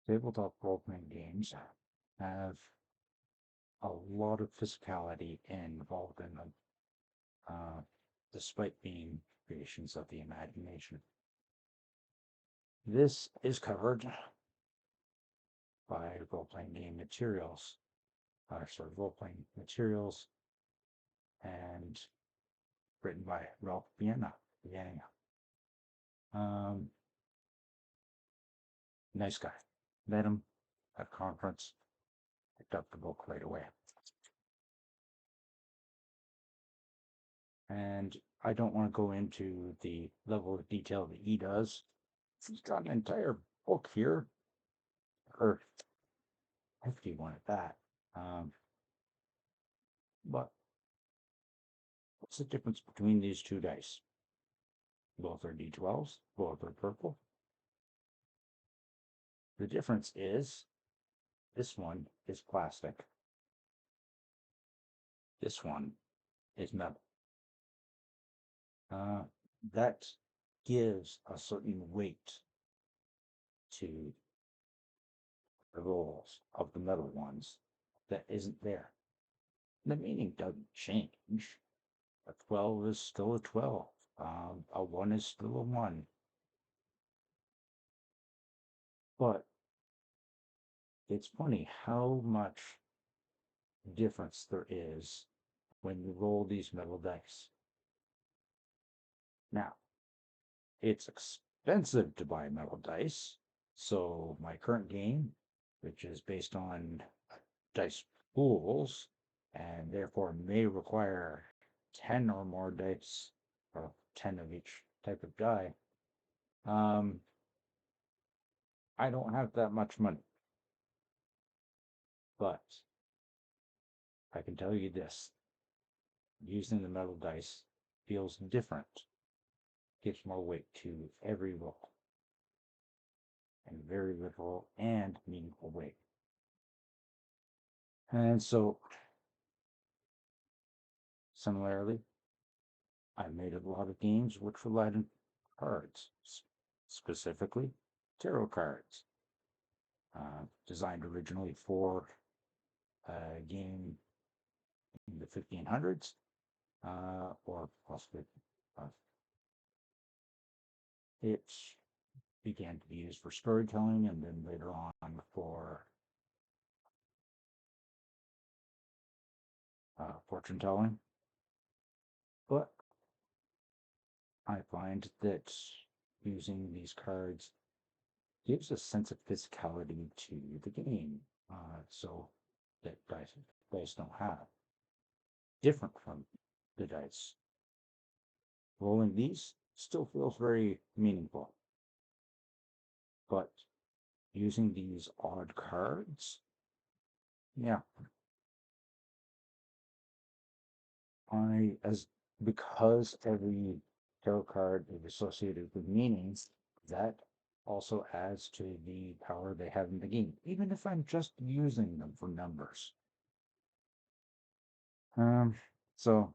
Tabletop role-playing games have a lot of physicality involved in them, despite being creations of the imagination. This is covered by role-playing game materials, role-playing materials, and written by Ralph Vienna. Um, nice guy. Met him at a conference, picked up the book right away. And I don't want to go into the level of detail that he does. He's got an entire book here, or hefty one at that. Um, but what's the difference between these two dice? Both are D12s, both are purple. The difference is this one is plastic, this one is metal. Uh, that gives a certain weight to the rolls of the metal ones that isn't there. The meaning doesn't change. A 12 is still a 12. A 1 is still a 1. But it's funny how much difference there is when you roll these metal dice. Now, it's expensive to buy metal dice. So my current game, which is based on dice pools and therefore may require 10 or more dice or 10 of each type of die, I don't have that much money. But I can tell you this, using the metal dice feels different, gives more weight to every roll, and very literal and meaningful weight. And so, similarly, I made a lot of games which relied on cards, specifically tarot cards, designed originally for a game in the 1500s, or possibly it began to be used for storytelling and then later on for fortune telling. But I find that using these cards gives a sense of physicality to the game, so that dice don't have. Different from the dice. Rolling these still feels very meaningful, but using these odd cards, yeah, I as because every tarot card is associated with meanings, that also adds to the power they have in the game, even if I'm just using them for numbers. Um, so,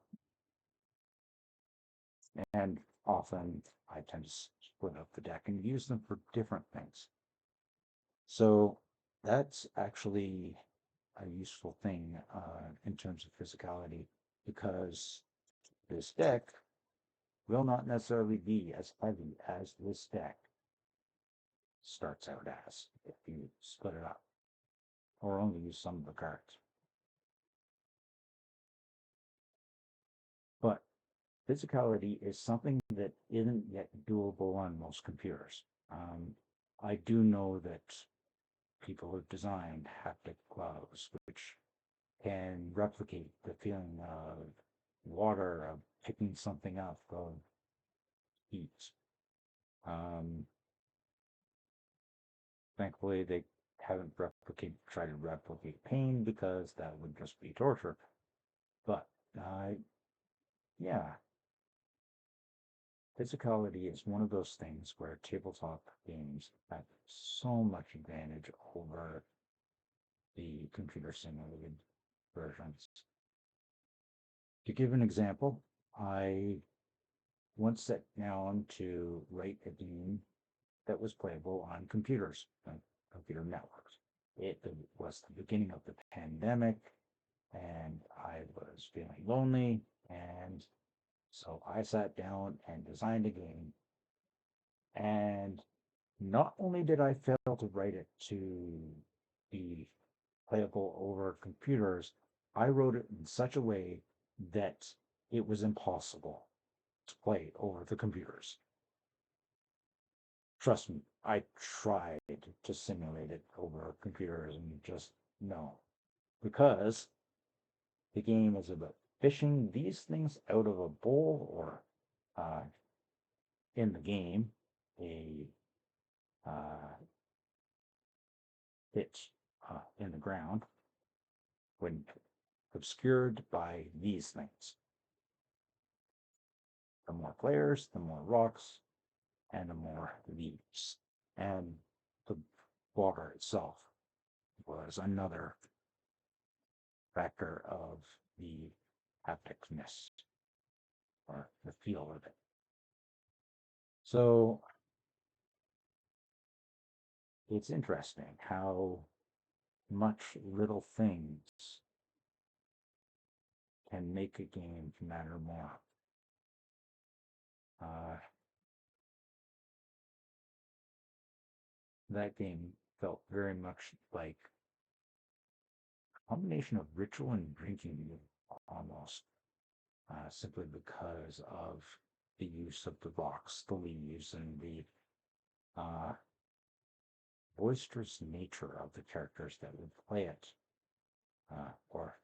and often I tend to split up the deck and use them for different things. So that's actually a useful thing in terms of physicality because this deck will not necessarily be as heavy as this deck starts out as if you split it up or only use some of the cards. But physicality is something that isn't yet doable on most computers. I do know that people have designed haptic gloves which can replicate the feeling of water, of picking something up, of heat. Um, Thankfully, they haven't tried to replicate pain because that would just be torture. But yeah, physicality is one of those things where tabletop games have so much advantage over the computer simulated versions. To give an example, I once sat down to write a game that was playable on computers, computer networks. It was the beginning of the pandemic, and I was feeling lonely, and so I sat down and designed a game. And not only did I fail to write it to be playable over computers, I wrote it in such a way that it was impossible to play over the computers. Trust me, I tried to simulate it over computers and just no, because the game is about fishing these things out of a bowl or uh, in the game, a uh, pitch in the ground when obscured by these things. The more players, the more rocks, and the more leaves. And the water itself was another factor of the hapticness or the feel of it. So it's interesting how much little things can make a game matter more. Uh, that game felt very much like a combination of ritual and drinking almost, simply because of the use of the rocks, the leaves, and the uh, boisterous nature of the characters that would play it, or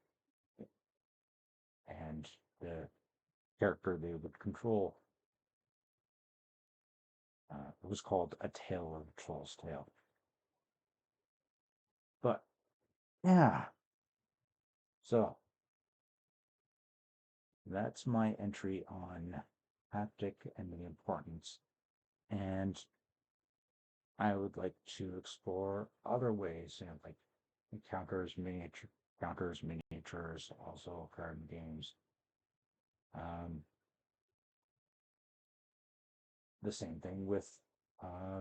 and the character they would control. It was called A Tale of the Troll's Tale. But yeah, so that's my entry on haptic and the importance. And I would like to explore other ways, like counters, miniatures, also card games. Um, the same thing with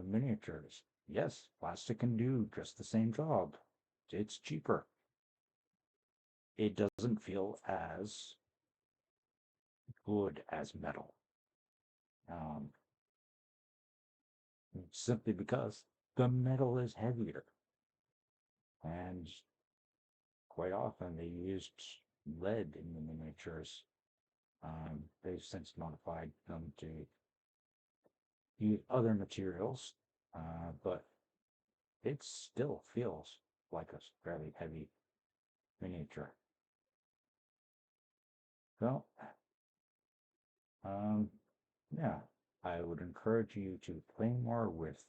miniatures. Yes, plastic can do just the same job. It's cheaper. It doesn't feel as good as metal. Um, simply because the metal is heavier. And quite often they used lead in the miniatures. They've since modified them to use other materials, but it still feels like a fairly heavy miniature. So, um, yeah, I would encourage you to play more with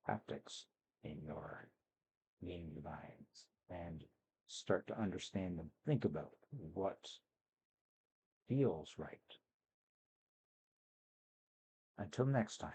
haptics in your game designs and start to understand and think about what feels right. Until next time.